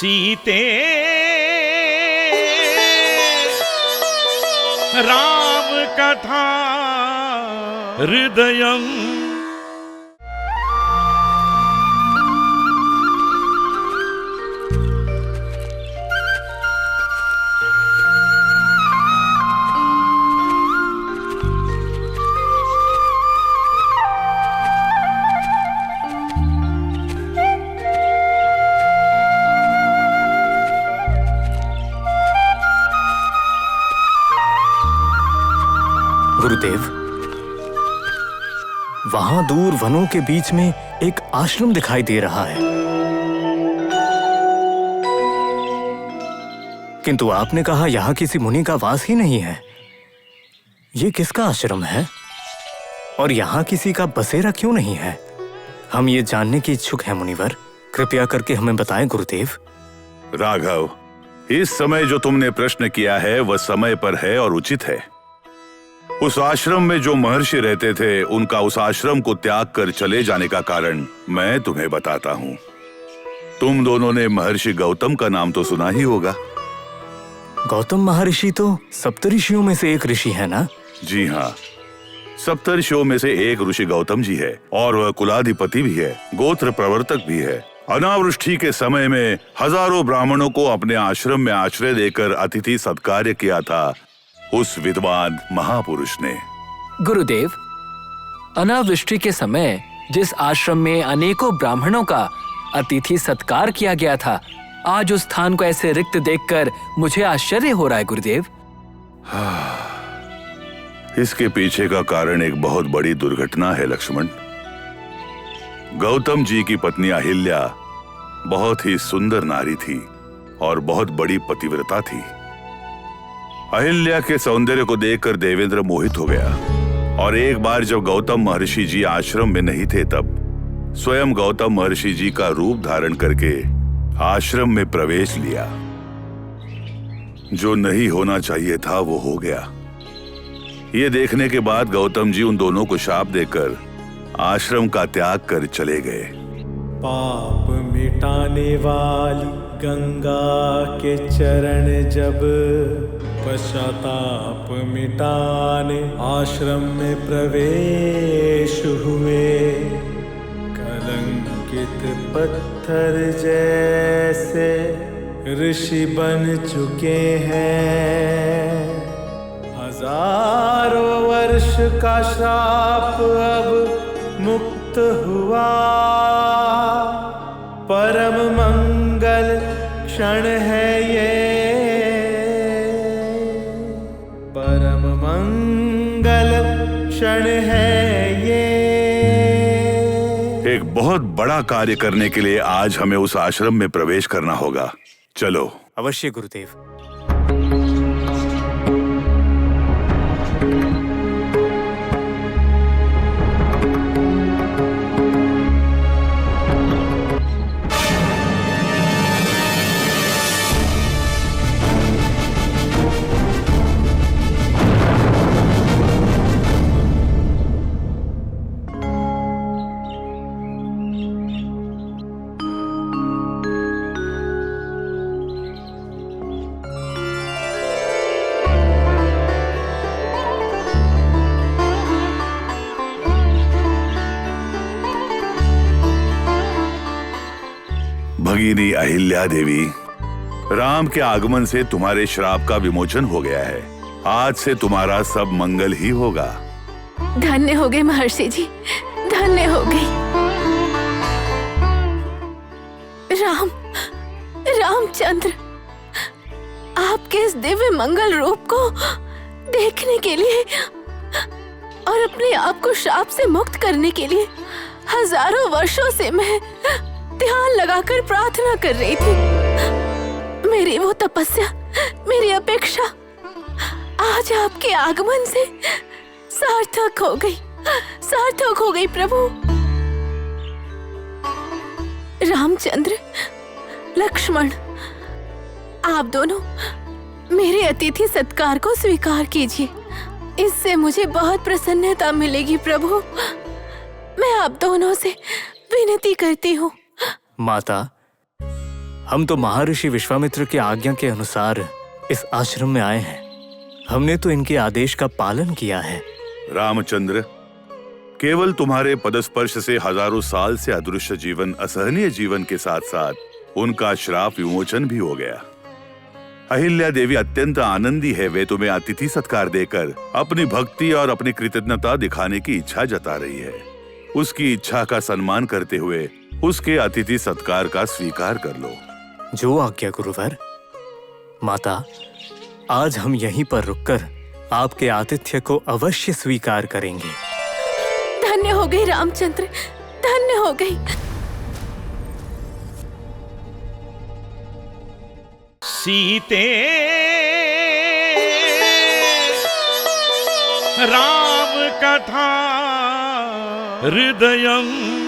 सीते राम कथा हृदयम्। गुरुदेव, वहां दूर वनों के बीच में एक आश्रम दिखाई दे रहा है, किंतु आपने कहा यहां किसी मुनि का वास ही नहीं है। ये किसका आश्रम है और यहां किसी का बसेरा क्यों नहीं है? हम ये जानने की इच्छुक हैं मुनिवर, कृपया करके हमें बताएं गुरुदेव। राघव, इस समय जो तुमने प्रश्न किया है वह समय पर है और उचित है। उस आश्रम में जो महर्षि रहते थे, उनका उस आश्रम को त्याग कर चले जाने का कारण मैं तुम्हें बताता हूँ। तुम दोनों ने महर्षि गौतम का नाम तो सुना ही होगा। गौतम महर्षि तो सप्तऋषियों में से एक ऋषि है ना? जी हाँ, सप्तऋषियों में से एक ऋषि गौतम जी है और वह कुलाधिपति भी है, गोत्र प्रवर्तक भी है। अनावृष्टि के समय में हजारों ब्राह्मणों को अपने आश्रम में आश्रय देकर अतिथि सत्कार्य किया था उस विद्वान महापुरुष ने। गुरुदेव, अनावृष्टि के समय जिस आश्रम में अनेकों ब्राह्मणों का अतिथि सत्कार किया गया था, आज उस स्थान को ऐसे रिक्त देखकर मुझे आश्चर्य हो रहा है गुरुदेव। इसके पीछे का कारण एक बहुत बड़ी दुर्घटना है लक्ष्मण। गौतम जी की पत्नी अहिल्या बहुत ही सुंदर नारी थी और बहुत बड़ी पतिव्रता थी। अहिल्या के सौंदर्य को देखकर देवेंद्र मोहित हो गया और एक बार जब गौतम महर्षि जी आश्रम में नहीं थे, तब स्वयं गौतम महर्षि जी का रूप धारण करके आश्रम में प्रवेश लिया। जो नहीं होना चाहिए था वो हो गया। ये देखने के बाद गौतम जी उन दोनों को शाप देकर आश्रम का त्याग कर चले गए। पाप मिटाने वाली गंगा के चरण जब पश्चाताप मिटाने आश्रम में प्रवेश हुए, कलंकित पत्थर जैसे ऋषि बन चुके हैं। हजारों वर्ष का श्राप अब मुक्त हुआ, परम मंगल क्षण है ये, परम मंगल क्षण है ये। एक बहुत बड़ा कार्य करने के लिए आज हमें उस आश्रम में प्रवेश करना होगा। चलो। अवश्य गुरुदेव। भगिनी अहिल्या देवी, राम के आगमन से तुम्हारे श्राप का विमोचन हो गया है। आज से तुम्हारा सब मंगल ही होगा। धन्य हो गए महर्षि जी, धन्य हो गई। रामचंद्र, आपके इस दिव्य मंगल रूप को देखने के लिए और अपने आप को श्राप से मुक्त करने के लिए हजारों वर्षों से मैं ध्यान लगाकर प्रार्थना कर रही थी। मेरी वो तपस्या, मेरी अपेक्षा आज आपके आगमन से सार्थक हो गई, सार्थक हो गई प्रभु। रामचंद्र, लक्ष्मण, आप दोनों मेरे अतिथि सत्कार को स्वीकार कीजिए। इससे मुझे बहुत प्रसन्नता मिलेगी प्रभु। मैं आप दोनों से विनती करती हूँ। माता, हम तो महर्षि विश्वामित्र की आज्ञा के अनुसार इस आश्रम में आए हैं। हमने तो इनके आदेश का पालन किया है। रामचंद्र, केवल तुम्हारे पदस्पर्श से हजारों साल से अदृश्य जीवन, असहनीय जीवन के साथ साथ उनका श्राप विमोचन भी हो गया। अहिल्या देवी अत्यंत आनंदी है। वे तुम्हें अतिथि सत्कार देकर अपनी भक्ति और अपनी कृतज्ञता दिखाने की इच्छा जता रही है। उसकी इच्छा का सम्मान करते हुए उसके अतिथि सत्कार का स्वीकार कर लो। जो आज्ञा गुरुवर। माता, आज हम यहीं पर रुककर आपके आतिथ्य को अवश्य स्वीकार करेंगे। धन्य हो गई रामचंद्र, धन्य हो गई। सीते राम कथा हृदयं